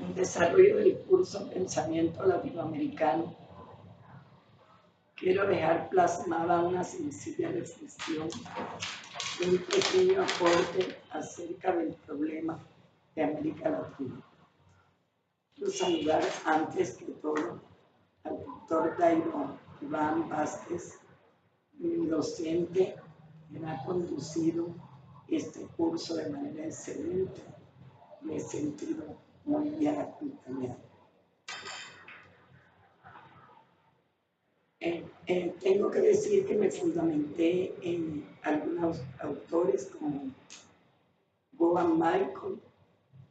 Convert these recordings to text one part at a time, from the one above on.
En desarrollo del curso Pensamiento Latinoamericano, quiero dejar plasmada una sencilla reflexión, un pequeño aporte acerca del problema de América Latina. Quiero saludar antes que todo al doctor Dairo Iván Vázquez, mi docente, quien ha conducido este curso de manera excelente. Me he sentido muy bien acompañado. Tengo que decir que me fundamenté en algunos autores como Govan Michael,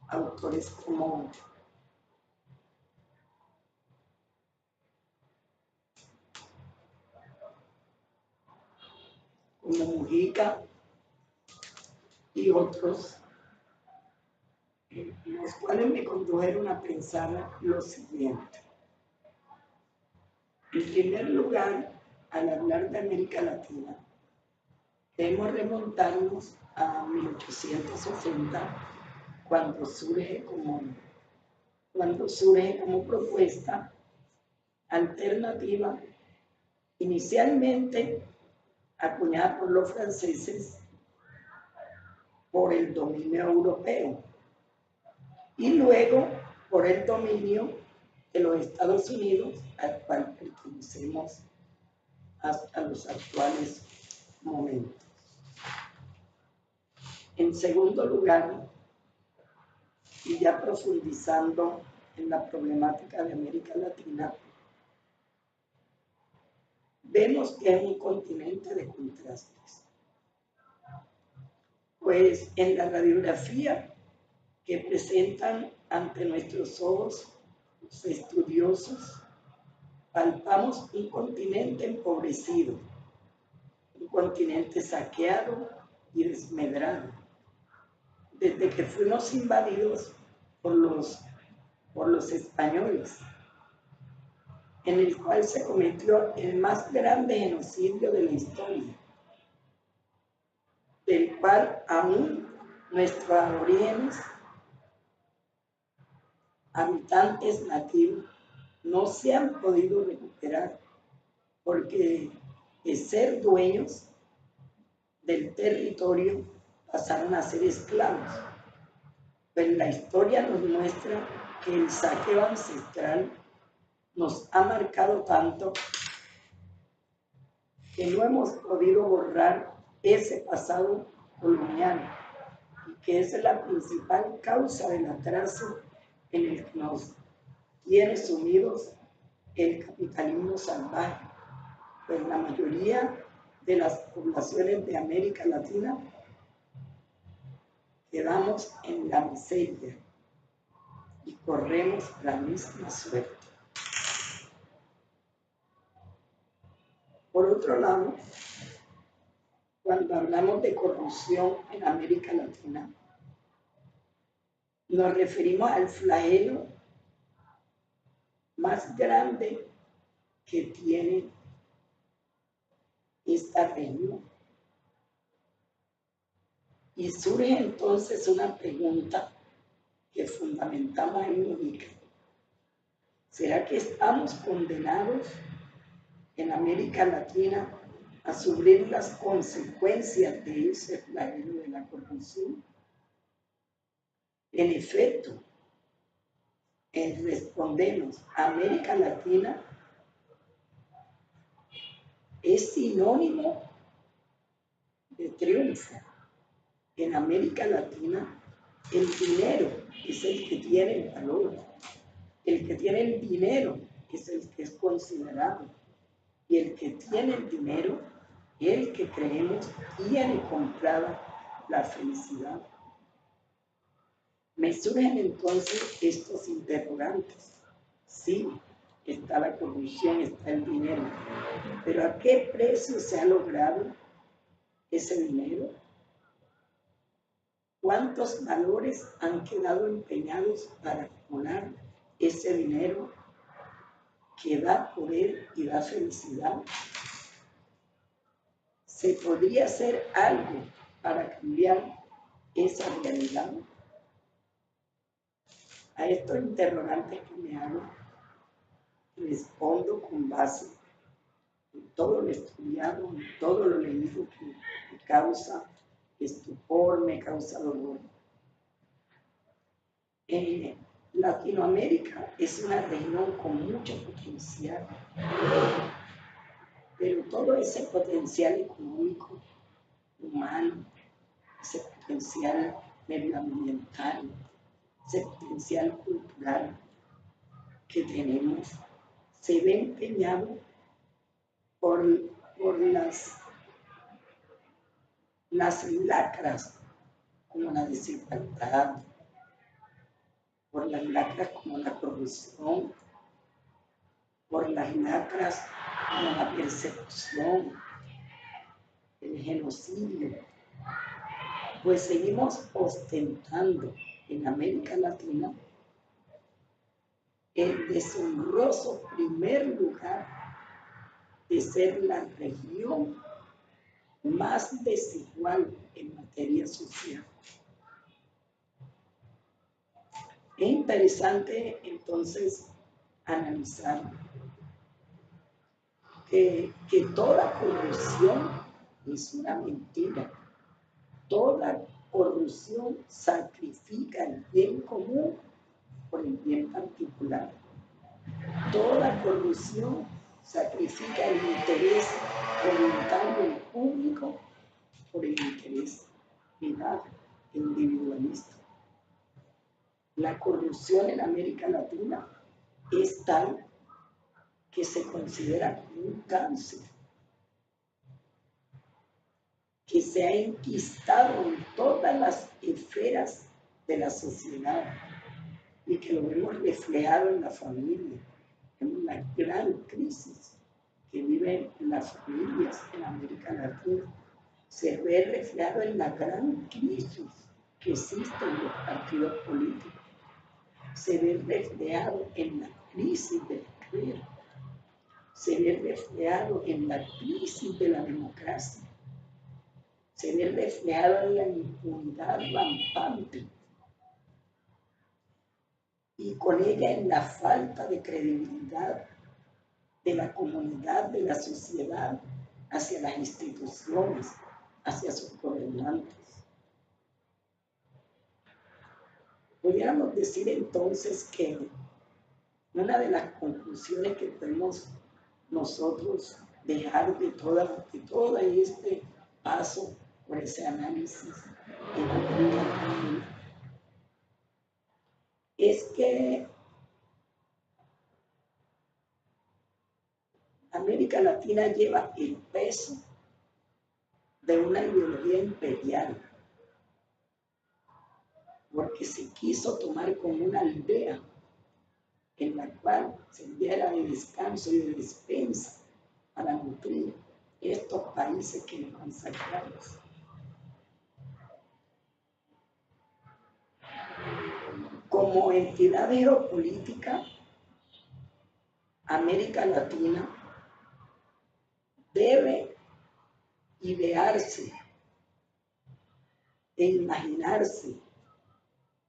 autores como Mujica y otros, los cuales me condujeron a pensar lo siguiente. En primer lugar, al hablar de América Latina, debemos remontarnos a 1860, cuando surge como propuesta alternativa, inicialmente acuñada por los franceses por el dominio europeo y luego por el dominio de los Estados Unidos, al cual pertenecemos hasta los actuales momentos. En segundo lugar, y ya profundizando en la problemática de América Latina, vemos que es un continente de contrastes. Pues en la radiografía que presentan ante nuestros ojos los estudiosos, palpamos un continente empobrecido, un continente saqueado y desmedrado, desde que fuimos invadidos por los españoles, en el cual se cometió el más grande genocidio de la historia, del cual aún nuestros aborígenes, habitantes nativos, no se han podido recuperar, porque de ser dueños del territorio pasaron a ser esclavos. Pero la historia nos muestra que el saqueo ancestral nos ha marcado tanto que no hemos podido borrar ese pasado colonial, y que es la principal causa del atraso en el que nos tiene sumidos el capitalismo salvaje. Pues la mayoría de las poblaciones de América Latina quedamos en la miseria y corremos la misma suerte. Por otro lado, cuando hablamos de corrupción en América Latina, nos referimos al flagelo más grande que tiene esta región. Y surge entonces una pregunta que fundamentamos en Mujica. ¿Será que estamos condenados en América Latina a sufrir las consecuencias de ese flagelo de la corrupción? En efecto, respondemos, América Latina es sinónimo de triunfo. En América Latina, el dinero es el que tiene el valor. El que tiene el dinero es el que es considerado. Y el que tiene el dinero, el que creemos tiene comprada la felicidad. Me surgen entonces estos interrogantes. Sí, está la corrupción, está el dinero, pero ¿a qué precio se ha logrado ese dinero? ¿Cuántos valores han quedado empeñados para acumular ese dinero que da poder y da felicidad? ¿Se podría hacer algo para cambiar esa realidad? A estos interrogantes que me hago, respondo con base en todo lo estudiado, en todo lo leído que me causa estupor, me causa dolor. Latinoamérica es una región con mucho potencial, pero todo ese potencial económico, humano, ese potencial medioambiental, ese potencial cultural que tenemos, se ve empeñado por las lacras como la desigualdad, por las lacras como la corrupción, por las lacras como la persecución, el genocidio, pues seguimos ostentando en América Latina el deshonroso primer lugar de ser la región más desigual en materia social. Es interesante entonces analizar que toda corrupción es una mentira. Toda corrupción sacrifica el bien común por el bien particular. Toda corrupción sacrifica el interés voluntario y público por el interés privado e individualista. La corrupción en América Latina es tal que se considera como un cáncer que se ha enquistado en todas las esferas de la sociedad y que lo vemos reflejado en la familia, en la gran crisis que viven las familias en América Latina. Se ve reflejado en la gran crisis que existe en los partidos políticos. Se ve reflejado en la crisis del clero. Se ve reflejado en la crisis de la democracia. Se ve reflejado en la impunidad rampante y con ella en la falta de credibilidad de la comunidad, de la sociedad, hacia las instituciones, hacia sus gobernantes. Podríamos decir entonces que una de las conclusiones que podemos nosotros dejar de todo este paso por ese análisis en América Latina es que América Latina lleva el peso de una ideología imperial, porque se quiso tomar como una aldea en la cual se diera de descanso y de despensa para nutrir estos países que nos consacramos. Como entidad geopolítica, América Latina debe idearse e imaginarse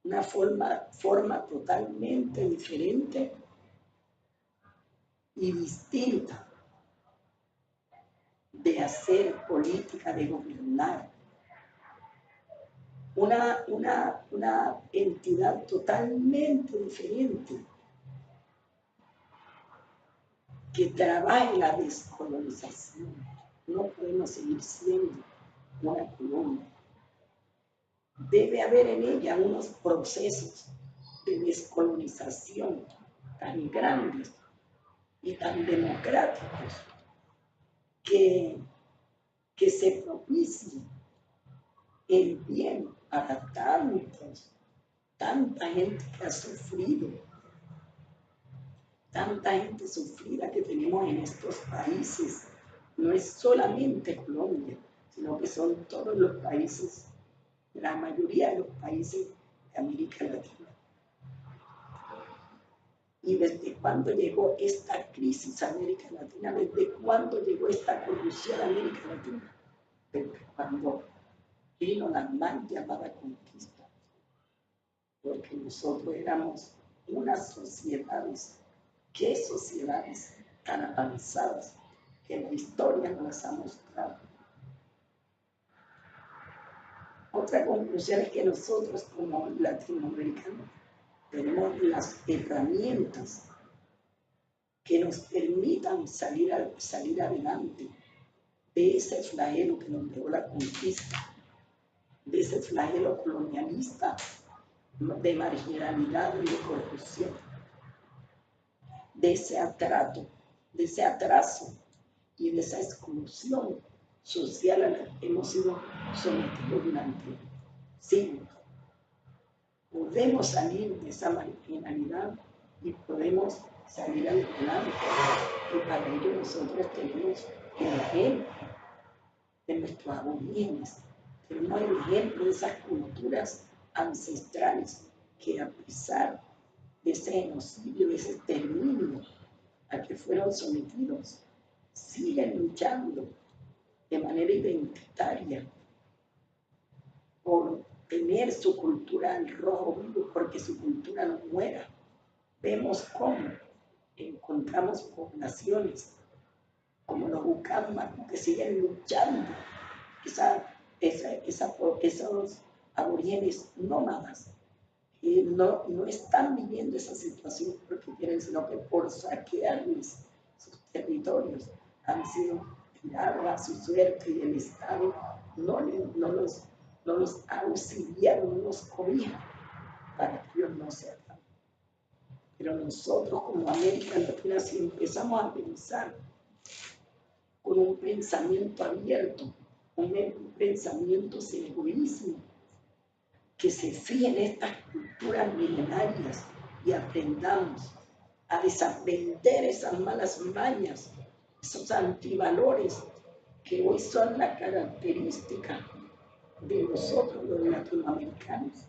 una forma totalmente diferente y distinta de hacer política, de gobernar. Una entidad totalmente diferente que trabaje la descolonización. No podemos seguir siendo una colonia. Debe haber en ella unos procesos de descolonización tan grandes y tan democráticos que se propicie el bien para tanta gente que ha sufrido, tanta gente sufrida que tenemos en estos países. No es solamente Colombia, sino que son todos los países, la mayoría de los países de América Latina. Y desde cuándo llegó esta crisis a América Latina, desde cuándo llegó esta corrupción a América Latina, desde cuando vino la mal llamada conquista, porque nosotros éramos unas sociedades, qué sociedades tan avanzadas que la historia nos las ha mostrado. Otra conclusión es que nosotros como latinoamericanos tenemos las herramientas que nos permitan salir adelante de ese flagelo que nos dejó la conquista, de ese flagelo colonialista, de marginalidad y de corrupción, de ese atraso y de esa exclusión social a la que hemos sido sometidos durante siglos. Podemos salir de esa marginalidad y podemos salir adelante. Y para ello nosotros tenemos el ejemplo de nuestros aborígenes, tenemos el ejemplo de esas culturas ancestrales que a pesar de ese genocidio, de ese exterminio a que fueron sometidos, siguen luchando de manera identitaria por tener su cultura al rojo vivo, porque su cultura no muera. Vemos cómo encontramos poblaciones como los Ucamma que siguen luchando, esos aborígenes nómadas, y no están viviendo esa situación porque quieren, sino que por saquearles sus territorios han sido tirados a su suerte y el Estado no los ha auxiliado, no los cobija para que ellos no se hagan. Pero nosotros como América Latina, si empezamos a pensar con un pensamiento abierto, un pensamiento sin egoísmo, que se fije en estas culturas milenarias y aprendamos a desaprender esas malas mañas, esos antivalores que hoy son la característica de nosotros los latinoamericanos,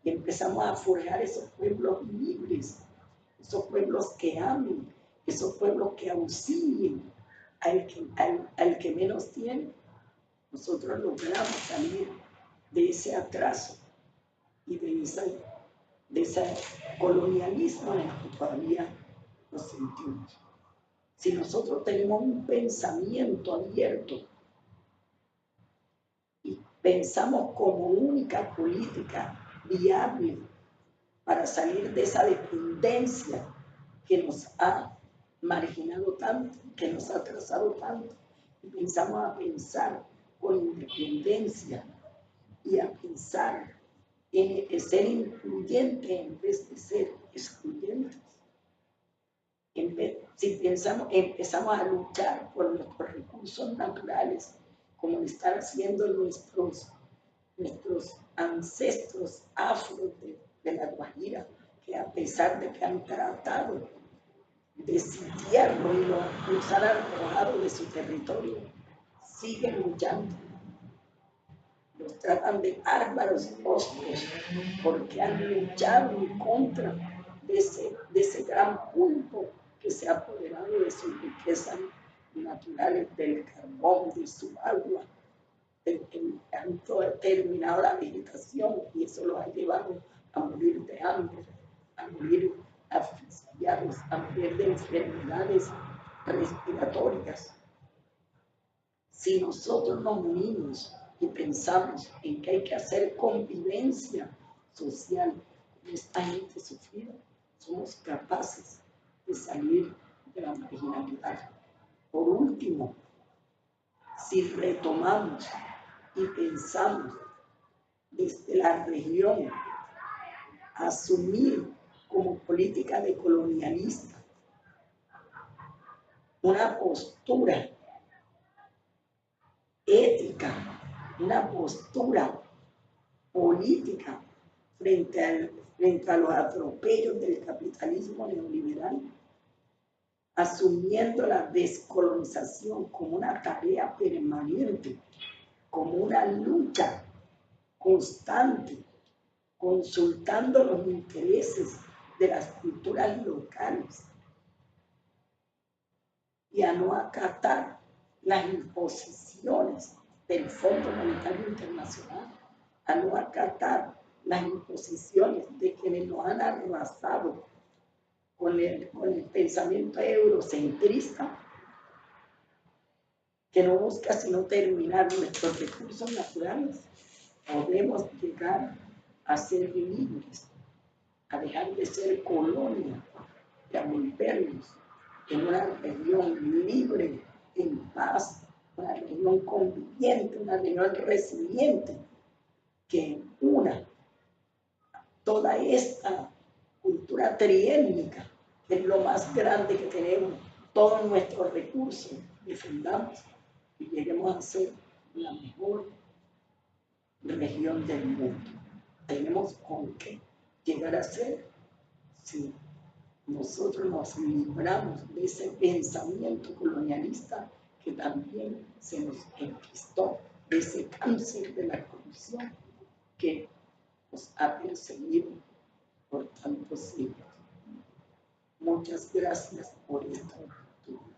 y empezamos a forjar esos pueblos libres, esos pueblos que amen, esos pueblos que auxilien al que menos tiene. Nosotros logramos salir de ese atraso y de ese colonialismo en el que todavía nos sentimos. Si nosotros tenemos un pensamiento abierto y pensamos como única política viable para salir de esa dependencia que nos ha marginado tanto, que nos ha atrasado tanto, y pensamos a pensar con independencia y a pensar en ser incluyente en vez de ser excluyentes. Si empezamos a luchar por nuestros recursos naturales, como lo están haciendo nuestros ancestros afros de la Guajira, que a pesar de que han tratado de sitiarlo y los han arrojado de su territorio, siguen luchando. Los tratan de bárbaros hostos porque han luchado en contra de ese gran pulpo que se ha apoderado de sus riquezas naturales, del carbón, de su agua, han terminado la vegetación, y eso los ha llevado a morir de hambre, a morir asfixiados, a morir de enfermedades respiratorias. Si nosotros nos unimos y pensamos en que hay que hacer convivencia social con esta gente sufrida, somos capaces de salir de la marginalidad. Por último, si retomamos y pensamos desde la región asumir como política decolonialista una postura ética, una postura política frente a los atropellos del capitalismo neoliberal, asumiendo la descolonización como una tarea permanente, como una lucha constante, consultando los intereses de las culturas locales y a no acatar las imposiciones del Fondo Monetario Internacional, a no acatar las imposiciones de que quienes nos han arrasado con el pensamiento eurocentrista, que no busca sino terminar nuestros recursos naturales, podemos llegar a ser libres, a dejar de ser colonia, y a volvernos en una región libre, en paz, una región conviviente, una región resiliente, que una toda esta cultura triétnica, que es lo más grande que tenemos, todos nuestros recursos, defendamos y lleguemos a ser la mejor región del mundo. Tenemos con qué llegar a ser si nosotros nos libramos de ese pensamiento colonialista que también se nos enquistó, de ese cáncer de la corrupción que nos ha perseguido por tantos siglos. Muchas gracias por esta oportunidad.